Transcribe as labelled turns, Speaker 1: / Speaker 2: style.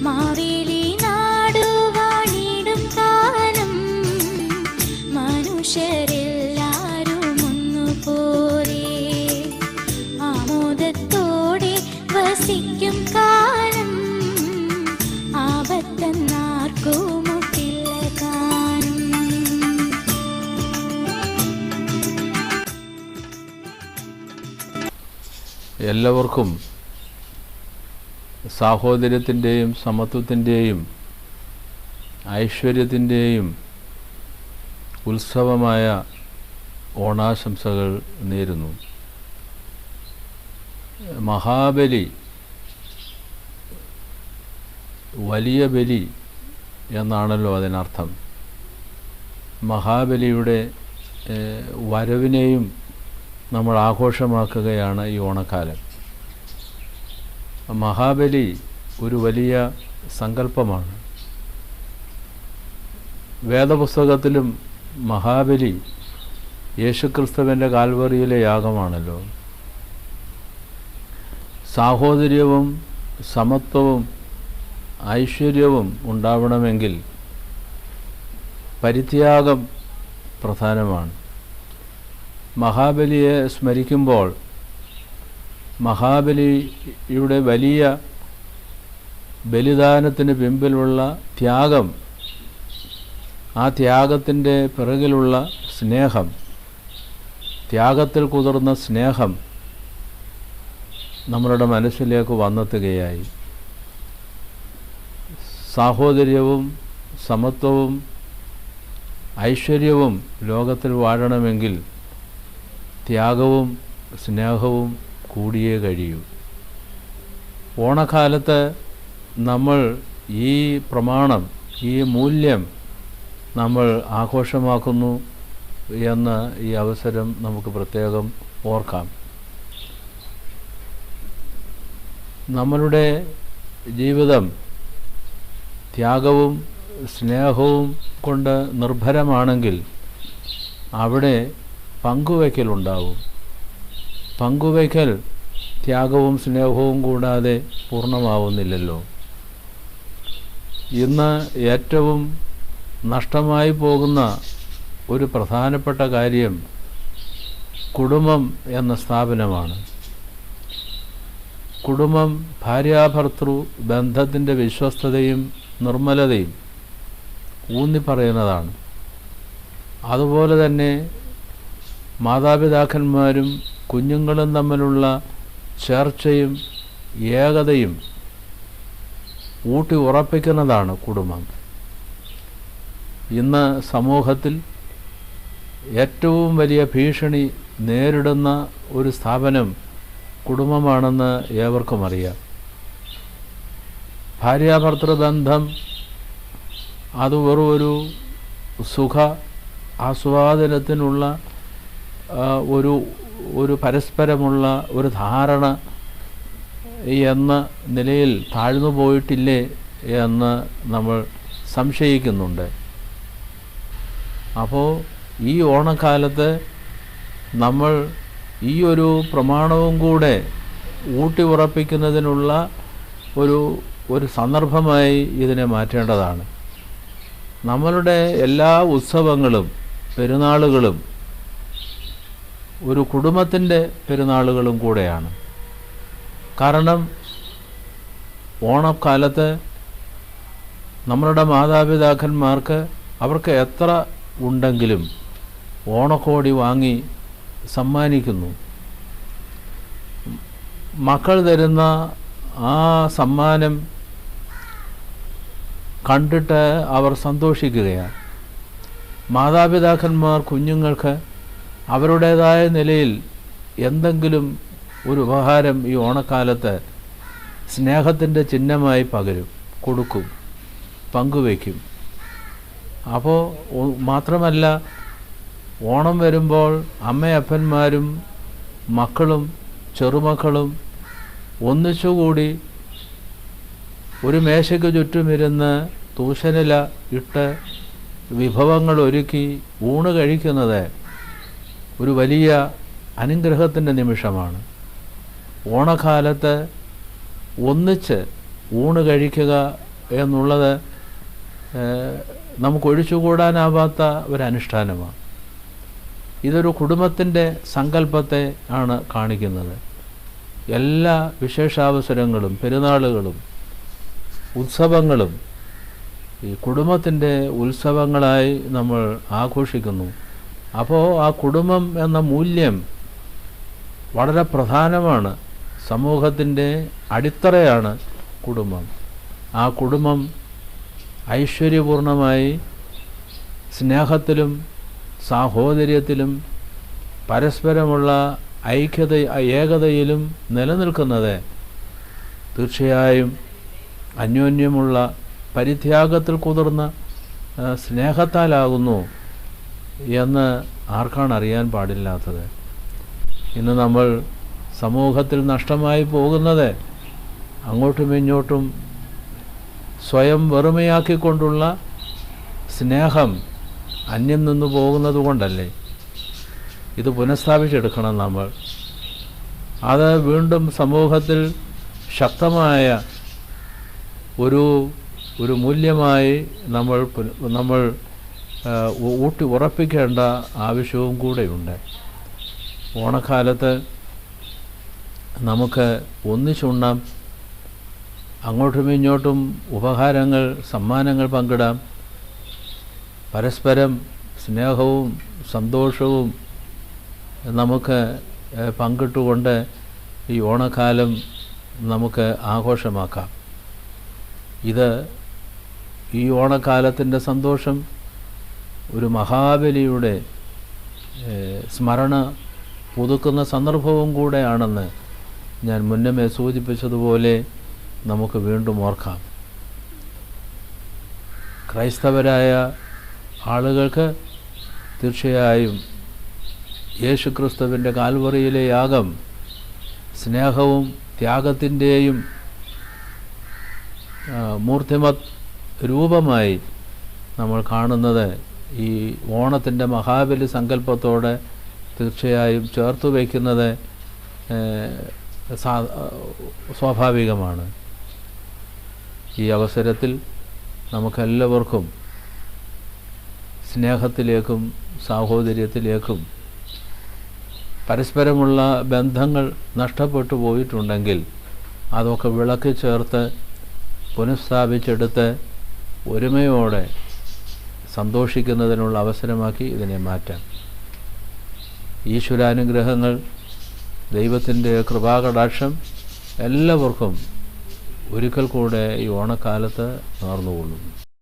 Speaker 1: മാവേലി നാടുവാണിടും കാലം മനുഷ്യരെല്ലാരും ഒന്നുപോലെ ആമോദത്തോടെ വസിക്കും കാലം ആപത്തെന്നാർക്കും മുട്ടില്ല താനും.
Speaker 2: എല്ലാവർക്കും സാഹോദര്യത്തിൻ്റെയും സമത്വത്തിൻ്റെയും ഐശ്വര്യത്തിൻ്റെയും ഉത്സവമായ ഓണാശംസകൾ നേരുന്നു. മഹാബലി, വലിയ ബലി എന്നാണല്ലോ അതിനർത്ഥം. മഹാബലിയുടെ വരവിനെയും നമ്മൾ ആഘോഷമാക്കുകയാണ് ഈ ഓണക്കാലം. മഹാബലി ഒരു വലിയ സങ്കല്പമാണ്. വേദപുസ്തകത്തിലും മഹാബലി യേശുക്രിസ്തുവിൻ്റെ കാൽവറിയിലെ യാഗമാണല്ലോ. സാഹോദര്യവും സമത്വവും ഐശ്വര്യവും ഉണ്ടാവണമെങ്കിൽ പരിത്യാഗം പ്രധാനമാണ്. മഹാബലിയെ സ്മരിക്കുമ്പോൾ മഹാബലിയുടെ വലിയ ബലിദാനത്തിന് പിമ്പിലുള്ള ത്യാഗം, ആ ത്യാഗത്തിൻ്റെ പിറകിലുള്ള സ്നേഹം, ത്യാഗത്തിൽ കുതിർന്ന സ്നേഹം നമ്മളുടെ മനസ്സിലേക്ക് വന്നെത്തുകയായി. സാഹോദര്യവും സമത്വവും ഐശ്വര്യവും ലോകത്തിൽ വാഴണമെങ്കിൽ ത്യാഗവും സ്നേഹവും കൂടിയേ കഴിയൂ. ഓണക്കാലത്ത് നമ്മൾ ഈ പ്രമാണം, ഈ മൂല്യം നമ്മൾ ആഘോഷമാക്കുന്നു എന്ന് ഈ അവസരം നമുക്ക് പ്രത്യേകം ഓർക്കാം. നമ്മളുടെ ജീവിതം ത്യാഗവും സ്നേഹവും കൊണ്ട് നിർഭരമാണെങ്കിൽ അവിടെ പങ്കുവയ്ക്കലുണ്ടാവും. പങ്കുവയ്ക്കൽ ത്യാഗവും സ്നേഹവും കൂടാതെ പൂർണ്ണമാവുന്നില്ലല്ലോ. ഇന്ന് ഏറ്റവും നഷ്ടമായി പോകുന്ന ഒരു പ്രധാനപ്പെട്ട കാര്യം കുടുംബം എന്ന സ്ഥാപനമാണ്. കുടുംബം ഭാര്യാഭർത്തൃ ബന്ധത്തിൻ്റെ വിശ്വസ്തതയും നിർമ്മലതയും ഊന്നിപ്പറയുന്നതാണ്. അതുപോലെ തന്നെ മാതാപിതാക്കന്മാരും കുഞ്ഞുങ്ങളും തമ്മിലുള്ള ചേർച്ചയും ഏകതയും ഊട്ടി ഉറപ്പിക്കുന്നതാണ് കുടുംബം. ഇന്ന് സമൂഹത്തിൽ ഏറ്റവും വലിയ ഭീഷണി നേരിടുന്ന ഒരു സ്ഥാപനം കുടുംബമാണെന്ന് ഏവർക്കും അറിയാം. ഭാര്യാഭർത്തൃബന്ധം അത് വെറും സുഖ ആസ്വാദനത്തിനുള്ള ഒരു പരസ്പരമുള്ള ഒരു ധാരണ എന്ന നിലയിൽ താഴ്ന്നു പോയിട്ടില്ലേ എന്ന് നമ്മൾ സംശയിക്കുന്നുണ്ട്. അപ്പോൾ ഈ ഓണക്കാലത്ത് നമ്മൾ ഈ ഒരു പ്രമാണവും കൂടെ ഊട്ടി ഉറപ്പിക്കുന്നതിനുള്ള ഒരു സന്ദർഭമായി ഇതിനെ മാറ്റേണ്ടതാണ്. നമ്മളുടെ എല്ലാ ഉത്സവങ്ങളും പെരുന്നാളുകളും ഒരു കുടുംബത്തിൻ്റെ പെരുന്നാളുകളും കൂടെയാണ്. കാരണം ഓണക്കാലത്ത് നമ്മളുടെ മാതാപിതാക്കന്മാർക്ക് അവർക്ക് എത്ര ഉണ്ടെങ്കിലും ഓണക്കോടി വാങ്ങി സമ്മാനിക്കുന്നു. മക്കൾ തരുന്ന ആ സമ്മാനം കണ്ടിട്ട് അവർ സന്തോഷിക്കുകയാണ്. മാതാപിതാക്കന്മാർ കുഞ്ഞുങ്ങൾക്ക് അവരുടേതായ നിലയിൽ എന്തെങ്കിലും ഒരു ഉപഹാരം ഈ ഓണക്കാലത്ത് സ്നേഹത്തിൻ്റെ ചിഹ്നമായി പകരും, കൊടുക്കും, പങ്കുവയ്ക്കും. അപ്പോൾ മാത്രമല്ല, ഓണം വരുമ്പോൾ അമ്മയപ്പന്മാരും മക്കളും ചെറുമക്കളും ഒന്നിച്ചുകൂടി ഒരു മേശയ്ക്ക് ചുറ്റുമിരുന്ന് തൂശനില ഇട്ട് വിഭവങ്ങൾ ഒരുക്കി ഊണ് കഴിക്കുന്നത് ഒരു വലിയ അനുഗ്രഹത്തിൻ്റെ നിമിഷമാണ്. ഓണക്കാലത്ത് ഒന്നിച്ച് ഊണ് കഴിക്കുക എന്നുള്ളത് നമുക്ക് ഒഴിച്ചുകൂടാനാവാത്ത ഒരനുഷ്ഠാനമാണ്. ഇതൊരു കുടുംബത്തിൻ്റെ സങ്കല്പത്തെ ആണ് കാണിക്കുന്നത്. എല്ലാ വിശേഷാവസരങ്ങളും പെരുന്നാളുകളും ഉത്സവങ്ങളും ഈ കുടുംബത്തിൻ്റെ ഉത്സവങ്ങളായി നമ്മൾ ആഘോഷിക്കുന്നു. അപ്പോൾ ആ കുടുംബം എന്ന മൂല്യം വളരെ പ്രധാനമാണ്. സമൂഹത്തിൻ്റെ അടിത്തറയാണ് കുടുംബം. ആ കുടുംബം ഐശ്വര്യപൂർണമായി സ്നേഹത്തിലും സാഹോദര്യത്തിലും പരസ്പരമുള്ള ഏകതയിലും നിലനിൽക്കുന്നത് തീർച്ചയായും അന്യോന്യമുള്ള പരിത്യാഗത്തിൽ കുതിർന്ന സ്നേഹത്താലാകുന്നു എന്ന് ആർക്കാണ് അറിയാൻ പാടില്ലാത്തത്? ഇന്ന് നമ്മൾ സമൂഹത്തിൽ നഷ്ടമായി പോകുന്നത് അങ്ങോട്ടും ഇങ്ങോട്ടും സ്വയം വെറുമയാക്കിക്കൊണ്ടുള്ള സ്നേഹം അന്യം നിന്നു പോകുന്നത് കൊണ്ടല്ലേ? ഇത് പുനഃസ്ഥാപിച്ചെടുക്കണം നമ്മൾ. അത് വീണ്ടും സമൂഹത്തിൽ ശക്തമായ ഒരു മൂല്യമായി നമ്മൾ ഊട്ടി ഉറപ്പിക്കേണ്ട ആവശ്യവും കൂടെയുണ്ട്. ഓണക്കാലത്ത് നമുക്ക് ഒന്നിച്ചുണ്ണാം, അങ്ങോട്ടും ഇങ്ങോട്ടും ഉപഹാരങ്ങൾ സമ്മാനങ്ങൾ പങ്കിടാം, പരസ്പരം സ്നേഹവും സന്തോഷവും നമുക്ക് പങ്കിട്ടുകൊണ്ട് ഈ ഓണക്കാലം നമുക്ക് ആഘോഷമാക്കാം. ഈ ഓണക്കാലത്തിൻ്റെ സന്തോഷം ഒരു മഹാബലിയുടെ സ്മരണ പുതുക്കുന്ന സന്ദർഭവും കൂടെയാണെന്ന് ഞാൻ മുന്നമേ സൂചിപ്പിച്ചതുപോലെ നമുക്ക് വീണ്ടും ഓർക്കാം. ക്രൈസ്തവരായ ആളുകൾക്ക് തീർച്ചയായും യേശുക്രിസ്തുവിൻ്റെ കാൽവറിയിലെ യാഗം സ്നേഹവും ത്യാഗത്തിൻ്റെയും മൂർത്തിമത് രൂപമായി നമ്മൾ കാണുന്നത് ഈ ഓണത്തിൻ്റെ മഹാബലി സങ്കല്പത്തോടെ തീർച്ചയായും ചേർത്തു വയ്ക്കുന്നത് സ്വാഭാവികമാണ്. ഈ അവസരത്തിൽ നമുക്കെല്ലാവർക്കും സ്നേഹത്തിലേക്കും സാഹോദര്യത്തിലേക്കും പരസ്പരമുള്ള ബന്ധങ്ങൾ നഷ്ടപ്പെട്ടു പോയിട്ടുണ്ടെങ്കിൽ അതൊക്കെ വിളക്കി ചേർത്ത് പുനഃസ്ഥാപിച്ചെടുത്ത് ഒരുമയോടെ സന്തോഷിക്കുന്നതിനുള്ള അവസരമാക്കി ഇതിനെ മാറ്റാം. ഈശ്വരാനുഗ്രഹങ്ങൾ, ദൈവത്തിൻ്റെ കൃപാകടാക്ഷം എല്ലാവർക്കും ഒരിക്കൽ കൂടെ ഈ ഓണക്കാലത്ത് നേർന്നുകൊള്ളുന്നു.